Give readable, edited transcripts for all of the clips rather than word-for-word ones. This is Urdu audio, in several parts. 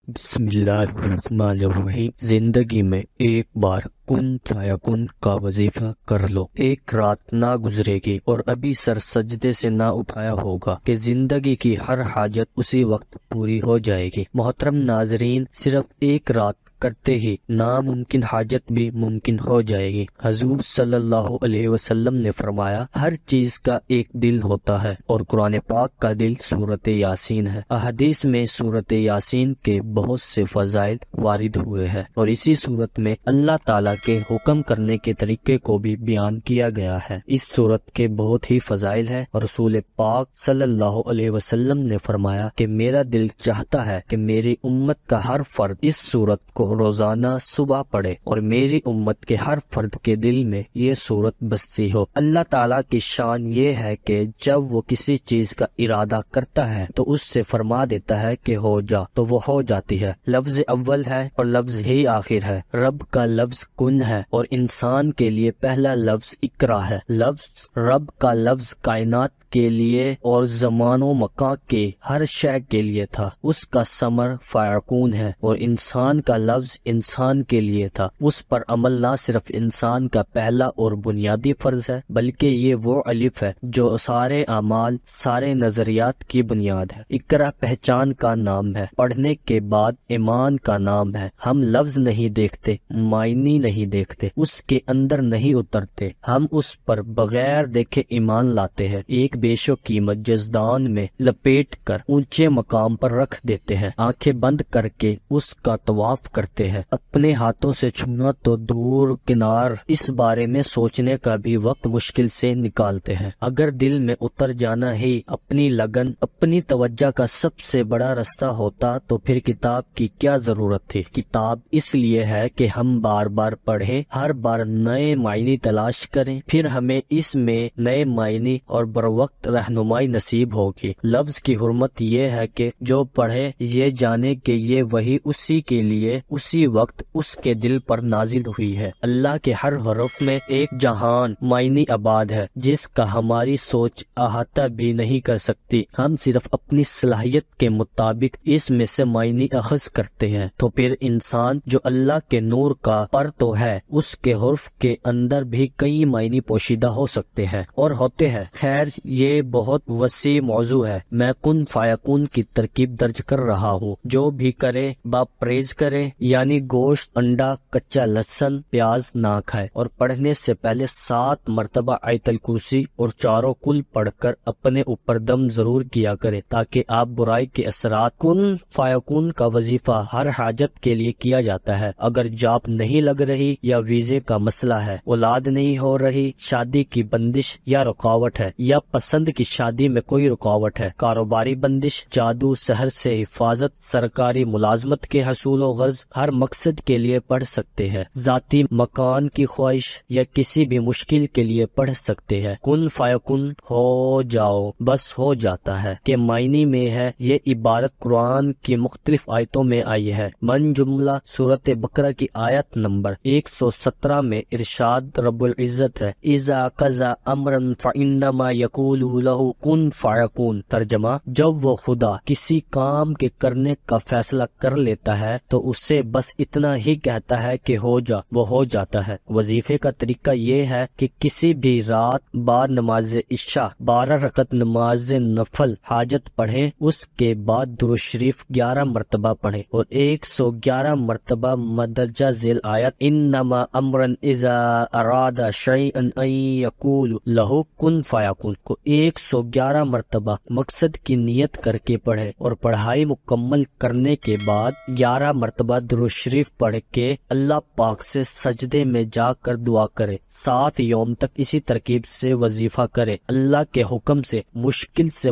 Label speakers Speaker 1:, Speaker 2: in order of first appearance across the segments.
Speaker 1: بسم اللہ الرحمن الرحیم۔ زندگی میں ایک بار کن فیکن کا وظیفہ کر لو۔ ایک رات نہ گزرے گی اور ابھی سر سجدے سے نہ اٹھایا ہوگا کہ زندگی کی ہر حاجت اسی وقت پوری ہو جائے گی۔ محترم ناظرین، صرف ایک رات کرتے ہی ناممکن حاجت بھی ممکن ہو جائے گی۔ حضور صلی اللہ علیہ وسلم نے فرمایا، ہر چیز کا ایک دل ہوتا ہے اور قرآن پاک کا دل سورۃ یاسین ہے۔ احادیث میں سورۃ یاسین کے بہت سے فضائل وارد ہوئے ہیں اور اسی سورت میں اللہ تعالیٰ کے حکم کرنے کے طریقے کو بھی بیان کیا گیا ہے۔ اس سورت کے بہت ہی فضائل ہیں اور رسول پاک صلی اللہ علیہ وسلم نے فرمایا کہ میرا دل چاہتا ہے کہ میری امت کا ہر فرد اس سورت کو روزانہ صبح پڑھے اور میری امت کے ہر فرد کے دل میں یہ سورت بستی ہو۔ اللہ تعالیٰ کی شان یہ ہے کہ جب وہ کسی چیز کا ارادہ کرتا ہے تو اس سے فرما دیتا ہے کہ ہو جا، تو وہ ہو جاتی ہے۔ لفظ اول ہے اور لفظ ہی آخر ہے۔ رب کا لفظ کن ہے اور انسان کے لیے پہلا لفظ اقرا ہے۔ لفظ رب کا لفظ کائنات کے لیے اور زمان و مکان کے ہر شے کے لیے تھا۔ اس کا ثمر فیکون ہے اور انسان کا لفظ انسان کے لیے تھا۔ اس پر عمل نہ صرف انسان کا پہلا اور بنیادی فرض ہے بلکہ یہ وہ الف ہے جو سارے اعمال، سارے نظریات کی بنیاد ہے۔ اقرا پہچان کا نام ہے، پڑھنے کے بعد ایمان کا نام ہے۔ ہم لفظ نہیں دیکھتے، معنی نہیں دیکھتے، اس کے اندر نہیں اترتے، ہم اس پر بغیر دیکھے ایمان لاتے ہیں۔ ایک بیش و قیمت جزدان میں لپیٹ کر اونچے مقام پر رکھ دیتے ہیں، آنکھیں بند کر کے اس کا طواف کرتے ہیں، اپنے ہاتھوں سے چھونا تو دور کنار، اس بارے میں سوچنے کا بھی وقت مشکل سے نکالتے ہیں۔ اگر دل میں اتر جانا ہی اپنی لگن، اپنی توجہ کا سب سے بڑا راستہ ہوتا تو پھر کتاب کی کیا ضرورت تھی؟ کتاب اس لیے ہے کہ ہم بار بار پڑھیں، ہر بار نئے معنی تلاش کریں، پھر ہمیں اس میں نئے معنی اور بروقت رہنمائی نصیب ہوگی۔ لفظ کی حرمت یہ ہے کہ جو پڑھے یہ جانے کہ یہ وحی اسی کے لیے اسی وقت اس کے دل پر نازل ہوئی ہے۔ اللہ کے ہر حرف میں ایک جہان معنی آباد ہے جس کا ہماری سوچ احاطہ بھی نہیں کر سکتی۔ ہم صرف اپنی صلاحیت کے مطابق اس میں سے معنی اخذ کرتے ہیں۔ تو پھر انسان جو اللہ کے نور کا پر تو ہے، اس کے حرف کے اندر بھی کئی معنی پوشیدہ ہو سکتے ہیں اور ہوتے ہیں۔ خیر، یہ بہت وسیع موضوع ہے، میں کن فیکون کی ترکیب درج کر رہا ہوں۔ جو بھی کرے باپریز کرے، یعنی گوشت، انڈا، کچا لہسن، پیاز نہ کھائے اور پڑھنے سے پہلے 7 مرتبہ آیت الکرسی اور چاروں کل پڑھ کر اپنے اوپر دم ضرور کیا کرے تاکہ آپ برائی کے اثرات۔ کن فیکون کا وظیفہ ہر حاجت کے لیے کیا جاتا ہے۔ اگر جاب نہیں لگ رہی یا ویزے کا مسئلہ ہے، اولاد نہیں ہو رہی، شادی کی بندش یا رکاوٹ ہے، یا پسند کی شادی میں کوئی رکاوٹ ہے، کاروباری بندش، جادو سحر سے حفاظت، سرکاری ملازمت کے حصول و غرض، ہر مقصد کے لیے پڑھ سکتے ہیں۔ ذاتی مکان کی خواہش یا کسی بھی مشکل کے لیے پڑھ سکتے ہیں۔ کن فیکن ہو جاؤ، بس ہو جاتا ہے کے معنی میں ہے۔ یہ عبارت قرآن کی مختلف آیتوں میں آئی ہے۔ من جملہ سورۃ بقرہ کی آیت نمبر 117 میں ارشاد رب العزت ہے، اذا قضى امرا فانما يقول له كن فيكون۔ ترجمہ، جب وہ خدا کسی کام کے کرنے کا فیصلہ کر لیتا ہے تو اسے بس اتنا ہی کہتا ہے کہ ہو جا، وہ ہو جاتا ہے۔ وظیفے کا طریقہ یہ ہے کہ کسی بھی رات بعد نماز عشاء 12 رکعت نماز نفل حاجت پڑھیں، اس کے بعد درود شریف 11 مرتبہ پڑھیں اور 111 مرتبہ مندرجہ ذیل آیت انما امرا اذا اراد شیئا ان یقول له کن فیکون کو 111 مرتبہ مقصد کی نیت کر کے پڑھے اور پڑھائی مکمل کرنے کے بعد 11 مرتبہ درود شریف پڑھ کے اللہ پاک سے سجدے میں جا کر دعا کرے۔ 7 یوم تک اسی ترکیب سے وظیفہ کرے، اللہ کے حکم سے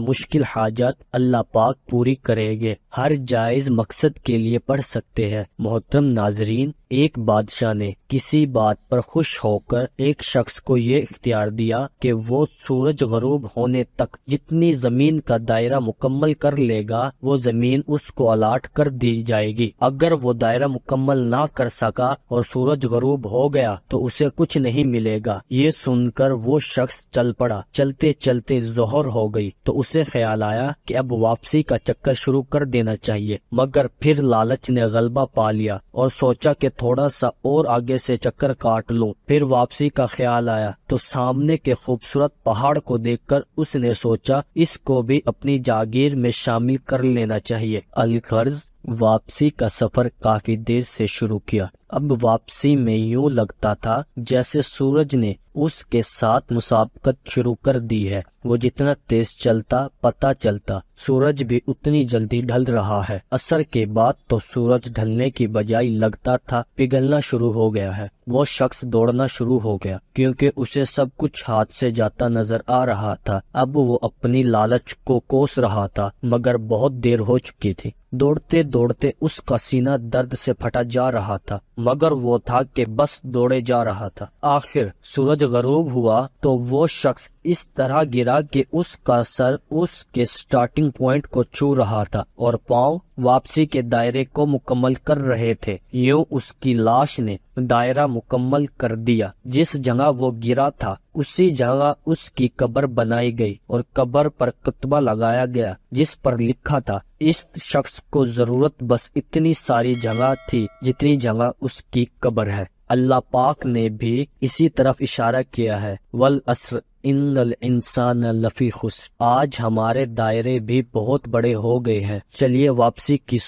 Speaker 1: مشکل حاجات اللہ پاک پوری کرے گے۔ ہر جائز مقصد کے لیے پڑھ سکتے ہیں۔ محترم ناظرین، ایک بادشاہ نے کسی بات پر خوش ہو کر ایک شخص کو یہ اختیار دیا کہ وہ سورج غروب ہونے تک جتنی زمین کا دائرہ مکمل کر لے گا وہ زمین اس کو الاٹ کر دی جائے گی۔ اگر وہ دائرہ مکمل نہ کر سکا اور سورج غروب ہو گیا تو اسے کچھ نہیں ملے گا۔ یہ سن کر وہ شخص چل پڑا۔ چلتے چلتے ظہر ہو گئی تو اسے خیال آیا کہ اب واپسی کا چکر شروع کر دینا چاہیے، مگر پھر لالچ نے غلبہ پا لیا اور سوچا کہ تھوڑا سا اور آگے سے چکر کاٹ لوں۔ پھر واپسی کا خیال آیا تو سامنے کے خوبصورت پہاڑ کو دیکھ کر اس نے سوچا اس کو بھی اپنی جاگیر میں شامل کر لینا چاہیے۔ الغرض واپسی کا سفر کافی دیر سے شروع کیا۔ اب واپسی میں یوں لگتا تھا جیسے سورج نے اس کے ساتھ مسابقت شروع کر دی ہے۔ وہ جتنا تیز چلتا پتہ چلتا سورج بھی اتنی جلدی ڈھل رہا ہے۔ عصر کے بعد تو سورج ڈھلنے کی بجائے لگتا تھا پگھلنا شروع ہو گیا ہے۔ وہ شخص دوڑنا شروع ہو گیا کیونکہ اسے سب کچھ ہاتھ سے جاتا نظر آ رہا تھا۔ اب وہ اپنی لالچ کو کوس رہا تھا مگر بہت دیر ہو چکی تھی۔ دوڑتے دوڑتے اس کا سینہ درد سے پھٹا جا رہا تھا مگر وہ تھا کہ بس دوڑے جا رہا تھا۔ آخر سورج غروب ہوا تو وہ شخص اس طرح گرا کہ اس کا سر اس کے سٹارٹنگ پوائنٹ کو چھو رہا تھا اور پاؤں واپسی کے دائرے کو مکمل کر رہے تھے۔ یوں اس کی لاش نے دائرہ مکمل کر دیا۔ جس جگہ وہ گرا تھا اسی جگہ اس کی قبر بنائی گئی اور قبر پر کتبہ لگایا گیا جس پر لکھا تھا اس شخص کو ضرورت بس اتنی ساری جگہ تھی جتنی جگہ اس کی قبر ہے۔ اللہ پاک نے بھی اسی طرف اشارہ کیا ہے، والعصر ان الانسان لفی خسر۔ آج ہمارے دائرے بھی بہت بڑے ہو گئے ہیں، چلیے واپسی کی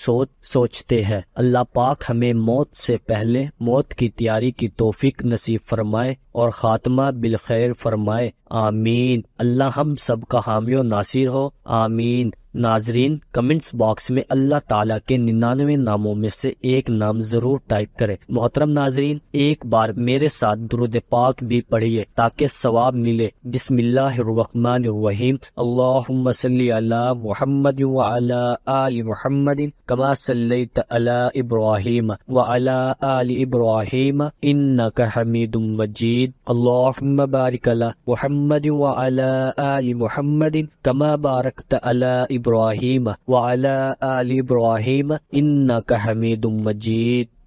Speaker 1: سوچتے ہیں۔ اللہ پاک ہمیں موت سے پہلے موت کی تیاری کی توفیق نصیب فرمائے اور خاتمہ بالخیر فرمائے، آمین۔ اللہ ہم سب کا حامی و ناصر ہو، آمین۔ ناظرین کمنٹس باکس میں اللہ تعالیٰ کے 99 ناموں میں سے ایک نام ضرور ٹائپ کریں۔ محترم ناظرین ایک بار میرے ساتھ درود پاک بھی پڑھیے تاکہ ثواب ملے۔ بسم اللہ الرحمن الرحیم، اللہم صلی علی محمد وعلی آل محمد کما صلیت علی ابراہیم وعلی آل ابراہیم انک حمید مجید، اللہم بارک علی محمد وعلی آل محمد کما بارکت علی ابراہیم وعلی آل ابراہیم انک حمید مجید۔